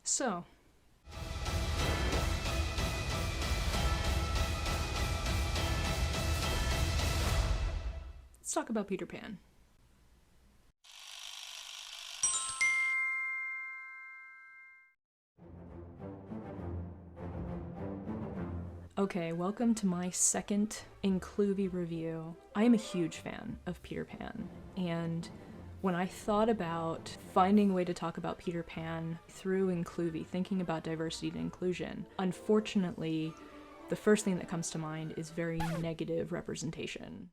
So, let's talk about Peter Pan. Okay, welcome to my second Incluvie review. I am a huge fan of Peter Pan, and when I thought about finding a way to talk about Peter Pan through Incluvie, thinking about diversity and inclusion, unfortunately, the first thing that comes to mind is very negative representation.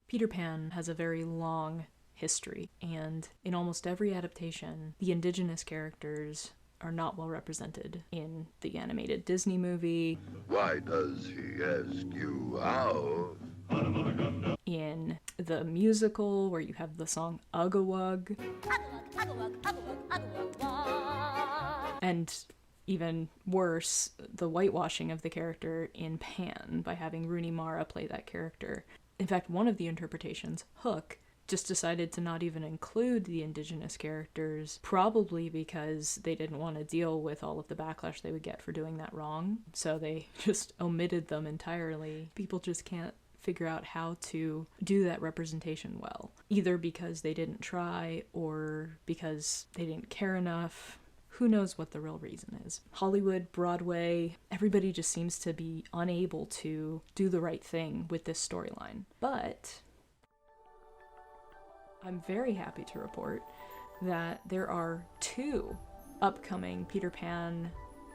Peter Pan has a very long history, and in almost every adaptation, the indigenous characters are not well represented. In the animated Disney movie, why does he ask you out? In the musical, where you have the song Ugga-Wug, and even worse, the whitewashing of the character in Pan by having Rooney Mara play that character. In fact, one of the interpretations, Hook, just decided to not even include the indigenous characters, probably because they didn't want to deal with all of the backlash they would get for doing that wrong. So they just omitted them entirely. People just can't figure out how to do that representation well, either because they didn't try or because they didn't care enough. Who knows what the real reason is? Hollywood, Broadway, everybody just seems to be unable to do the right thing with this storyline. But I'm very happy to report that there are 2 upcoming Peter Pan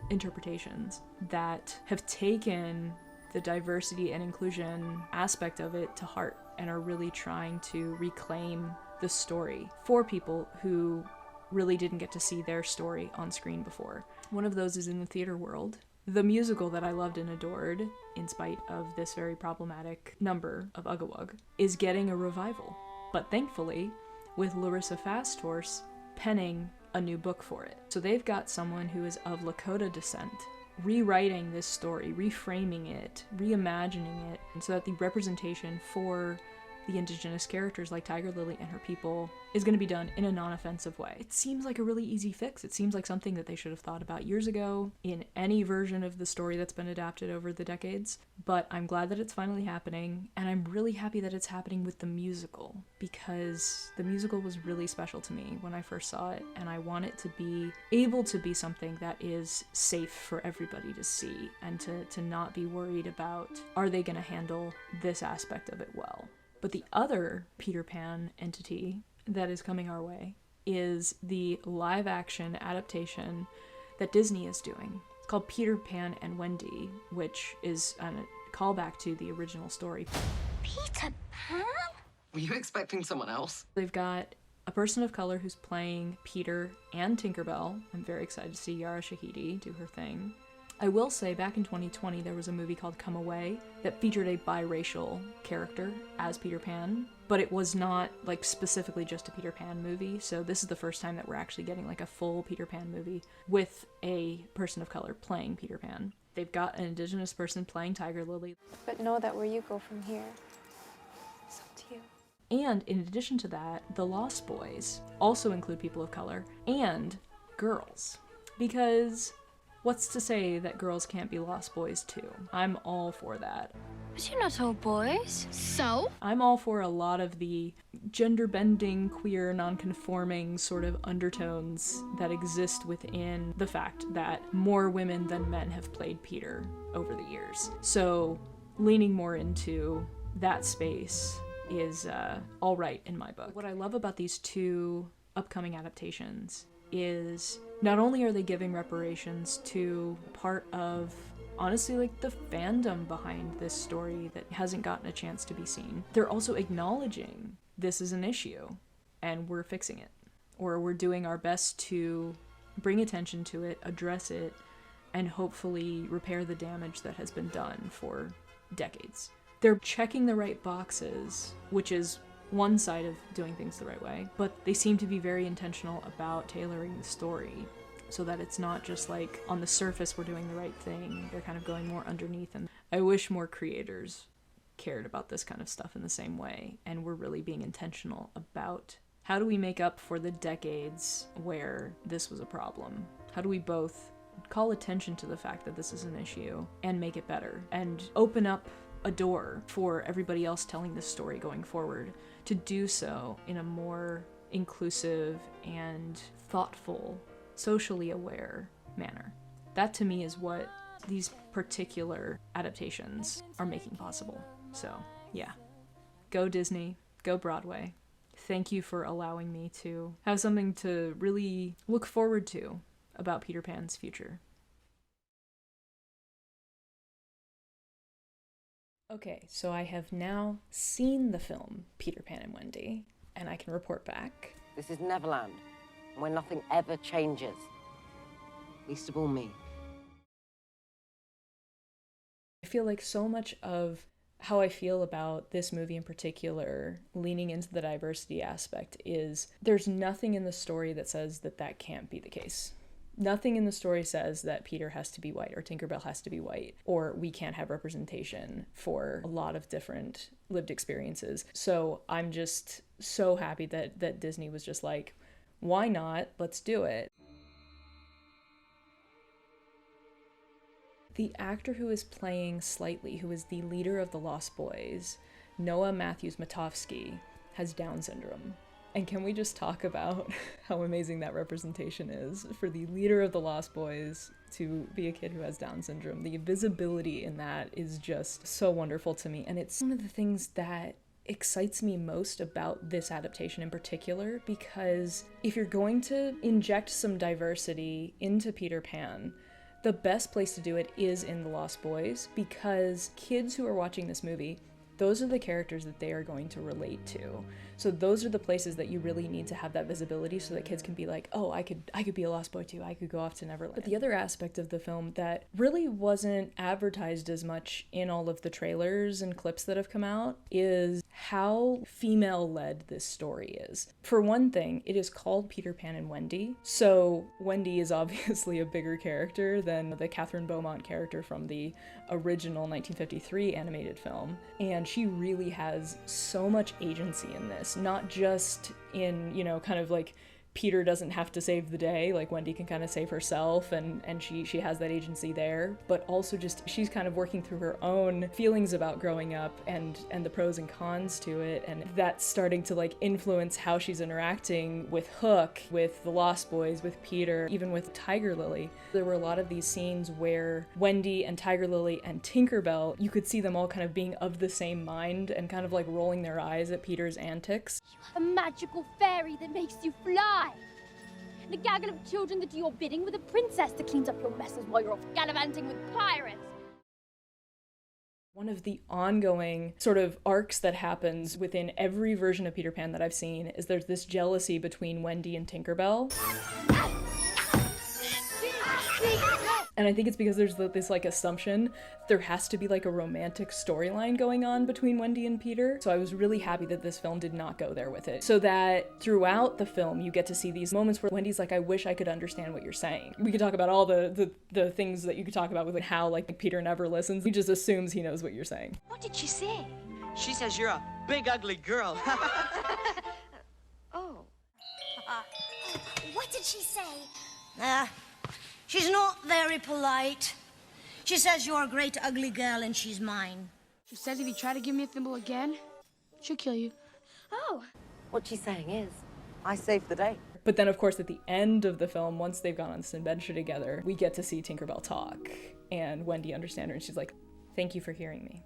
interpretations that have taken the diversity and inclusion aspect of it to heart and are really trying to reclaim the story for people who really didn't get to see their story on screen before. One of those is in the theater world. The musical that I loved and adored, in spite of this very problematic number of Ugga-Wug, is getting a revival. But thankfully, with Larissa Fasthorse penning a new book for it. So they've got someone who is of Lakota descent rewriting this story, reframing it, reimagining it, and so that the representation for the indigenous characters like Tiger Lily and her people is going to be done in a non-offensive way. It seems like a really easy fix. It seems like something that they should have thought about years ago in any version of the story that's been adapted over the decades. But I'm glad that it's finally happening, and I'm really happy that it's happening with the musical, because the musical was really special to me when I first saw it, and I want it to be able to be something that is safe for everybody to see, and to not be worried about, are they going to handle this aspect of it well? But the other Peter Pan entity that is coming our way is the live-action adaptation that Disney is doing. It's called Peter Pan and Wendy, which is a callback to the original story. Peter Pan? Were you expecting someone else? They've got a person of color who's playing Peter and Tinkerbell. I'm very excited to see Yara Shahidi do her thing. I will say, back in 2020, there was a movie called Come Away that featured a biracial character as Peter Pan, but it was not, like, specifically just a Peter Pan movie, so this is the first time that we're actually getting, like, a full Peter Pan movie with a person of color playing Peter Pan. They've got an indigenous person playing Tiger Lily. But know that where you go from here, it's up to you. And in addition to that, the Lost Boys also include people of color and girls, because what's to say that girls can't be Lost Boys too? I'm all for that. But you're not all boys. So? I'm all for a lot of the gender-bending, queer, non-conforming sort of undertones that exist within the fact that more women than men have played Peter over the years. So leaning more into that space is all right in my book. What I love about these 2 upcoming adaptations is not only are they giving reparations to part of, honestly, like, the fandom behind this story that hasn't gotten a chance to be seen, they're also acknowledging this is an issue and we're fixing it, or we're doing our best to bring attention to it, address it, and hopefully repair the damage that has been done for decades. They're checking the right boxes, which is one side of doing things the right way, but they seem to be very intentional about tailoring the story so that it's not just like on the surface we're doing the right thing. They're kind of going more underneath, and I wish more creators cared about this kind of stuff in the same way and were really being intentional about How do we make up for the decades where this was a problem? How do we both call attention to the fact that this is an issue and make it better and open up a door for everybody else telling this story going forward to do so in a more inclusive and thoughtful, socially aware manner? That to me is what these particular adaptations are making possible. So yeah, go Disney, go Broadway. Thank you for allowing me to have something to really look forward to about Peter Pan's future. Okay, so I have now seen the film Peter Pan and Wendy, and I can report back. This is Neverland, where nothing ever changes. Least of all me. I feel like so much of how I feel about this movie in particular, leaning into the diversity aspect, is there's nothing in the story that says that that can't be the case. Nothing in the story says that Peter has to be white or Tinkerbell has to be white or we can't have representation for a lot of different lived experiences. So I'm just so happy that Disney was just like, why not? Let's do it. The actor who is playing Slightly, who is the leader of the Lost Boys, Noah Matthews-Matofsky, has Down syndrome. And can we just talk about how amazing that representation is for the leader of the Lost Boys to be a kid who has Down syndrome? The visibility in that is just so wonderful to me. And it's one of the things that excites me most about this adaptation in particular, because if you're going to inject some diversity into Peter Pan, the best place to do it is in The Lost Boys, because kids who are watching this movie, those are the characters that they are going to relate to. So those are the places that you really need to have that visibility so that kids can be like, oh, I could be a Lost Boy too. I could go off to Neverland. But the other aspect of the film that really wasn't advertised as much in all of the trailers and clips that have come out is how female-led this story is. For one thing, it is called Peter Pan and Wendy. So Wendy is obviously a bigger character than the Catherine Beaumont character from the original 1953 animated film. And she really has so much agency in this. Not just in, kind of like Peter doesn't have to save the day, like Wendy can kind of save herself and she has that agency there, but also just she's kind of working through her own feelings about growing up and the pros and cons to it, and that's starting to like influence how she's interacting with Hook, with the Lost Boys, with Peter, even with Tiger Lily. There were a lot of these scenes where Wendy and Tiger Lily and Tinkerbell, you could see them all kind of being of the same mind and kind of like rolling their eyes at Peter's antics. You have a magical fairy that makes you fly. And a gaggle of children that do your bidding with a princess that cleans up your messes while you're off gallivanting with pirates. One of the ongoing sort of arcs that happens within every version of Peter Pan that I've seen is there's this jealousy between Wendy and Tinkerbell. And I think it's because there's this like assumption there has to be like a romantic storyline going on between Wendy and Peter. So I was really happy that this film did not go there with it. So that throughout the film, you get to see these moments where Wendy's like, I wish I could understand what you're saying. We could talk about all the things that you could talk about with how like Peter never listens. He just assumes he knows what you're saying. What did she say? She says you're a big ugly girl. Oh. What did she say? She's not very polite. She says you're a great ugly girl and she's mine. She says if you try to give me a thimble again, she'll kill you. Oh. What she's saying is, I saved the day. But then, of course, at the end of the film, once they've gone on this adventure together, we get to see Tinkerbell talk and Wendy understand her, and she's like, thank you for hearing me.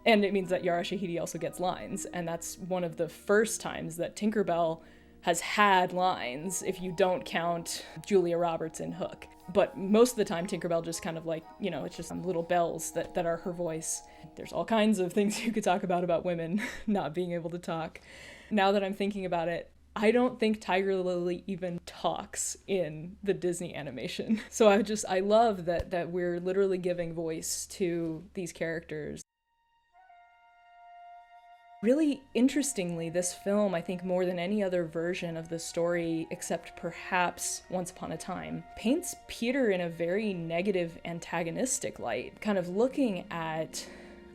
And it means that Yara Shahidi also gets lines, and that's one of the first times that Tinkerbell has had lines, if you don't count Julia Roberts in Hook. But most of the time, Tinkerbell just kind of like, it's just little bells that are her voice. There's all kinds of things you could talk about women not being able to talk. Now that I'm thinking about it, I don't think Tiger Lily even talks in the Disney animation. So I love that we're literally giving voice to these characters. Really interestingly, this film, I think more than any other version of the story, except perhaps Once Upon a Time, paints Peter in a very negative, antagonistic light, kind of looking at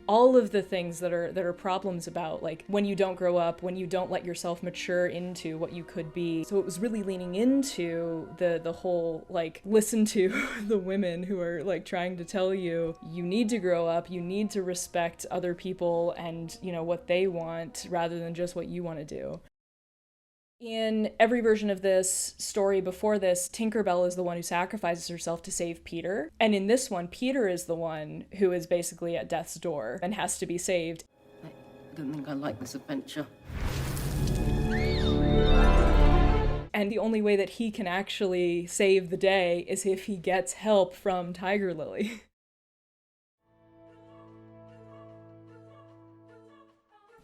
all of the things that are problems about, like, when you don't grow up, when you don't let yourself mature into what you could be. So it was really leaning into the whole, like, listen to the women who are, like, trying to tell you, you need to grow up, you need to respect other people and, you know, what they want rather than just what you want to do. In every version of this story before this, Tinkerbell is the one who sacrifices herself to save Peter. And in this one, Peter is the one who is basically at death's door and has to be saved. I don't think I like this adventure. And the only way that he can actually save the day is if he gets help from Tiger Lily.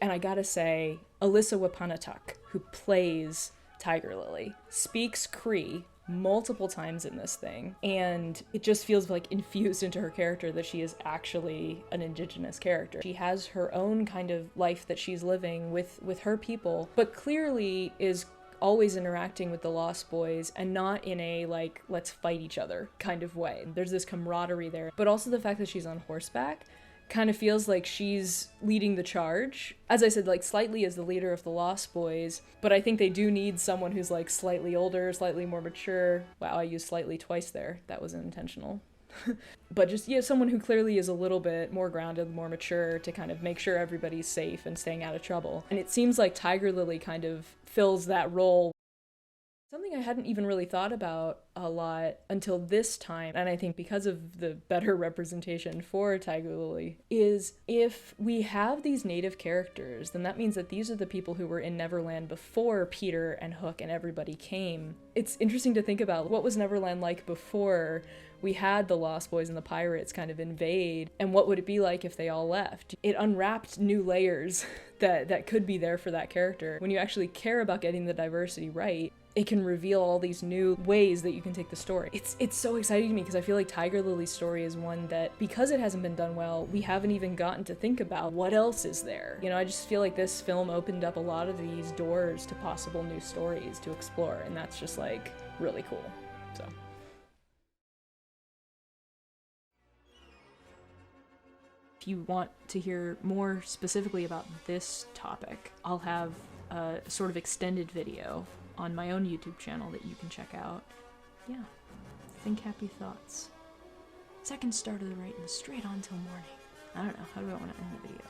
And I gotta say, Alyssa Wapanattuk, who plays Tiger Lily, speaks Cree multiple times in this thing, and it just feels like infused into her character that she is actually an Indigenous character. She has her own kind of life that she's living with her people, but clearly is always interacting with the Lost Boys and not in a, like, let's fight each other kind of way. There's this camaraderie there, but also the fact that she's on horseback kind of feels like she's leading the charge. As I said, like, slightly as the leader of the Lost Boys, but I think they do need someone who's, like, slightly older, slightly more mature. Wow, I used slightly twice there. That was intentional. But just, yeah, someone who clearly is a little bit more grounded, more mature to kind of make sure everybody's safe and staying out of trouble. And it seems like Tiger Lily kind of fills that role. Something I hadn't even really thought about a lot until this time, and I think because of the better representation for Tiger Lily, is if we have these native characters, then that means that these are the people who were in Neverland before Peter and Hook and everybody came. It's interesting to think about what was Neverland like before we had the Lost Boys and the pirates kind of invade, and what would it be like if they all left? It unwrapped new layers that could be there for that character. When you actually care about getting the diversity right, it can reveal all these new ways that you can take the story. It's so exciting to me because I feel like Tiger Lily's story is one that, because it hasn't been done well, we haven't even gotten to think about what else is there. You know, I just feel like this film opened up a lot of these doors to possible new stories to explore, and that's just, like, really cool. So. If you want to hear more specifically about this topic, I'll have a sort of extended video on my own YouTube channel that you can check out. Yeah, think happy thoughts. Second start of the right and straight on till morning. I don't know, how do I want to end the video?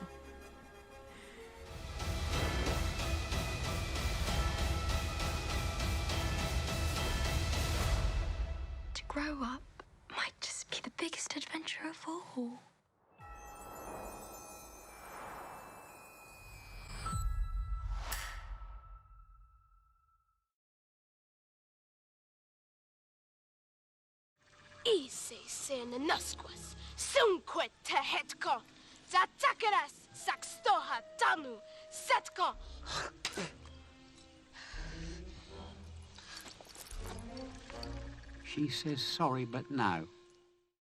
To grow up might just be the biggest adventure of all. Ise sene nasquas, sunque te hetko, zatakeras saxtoha tanu, setko. She says sorry, but no.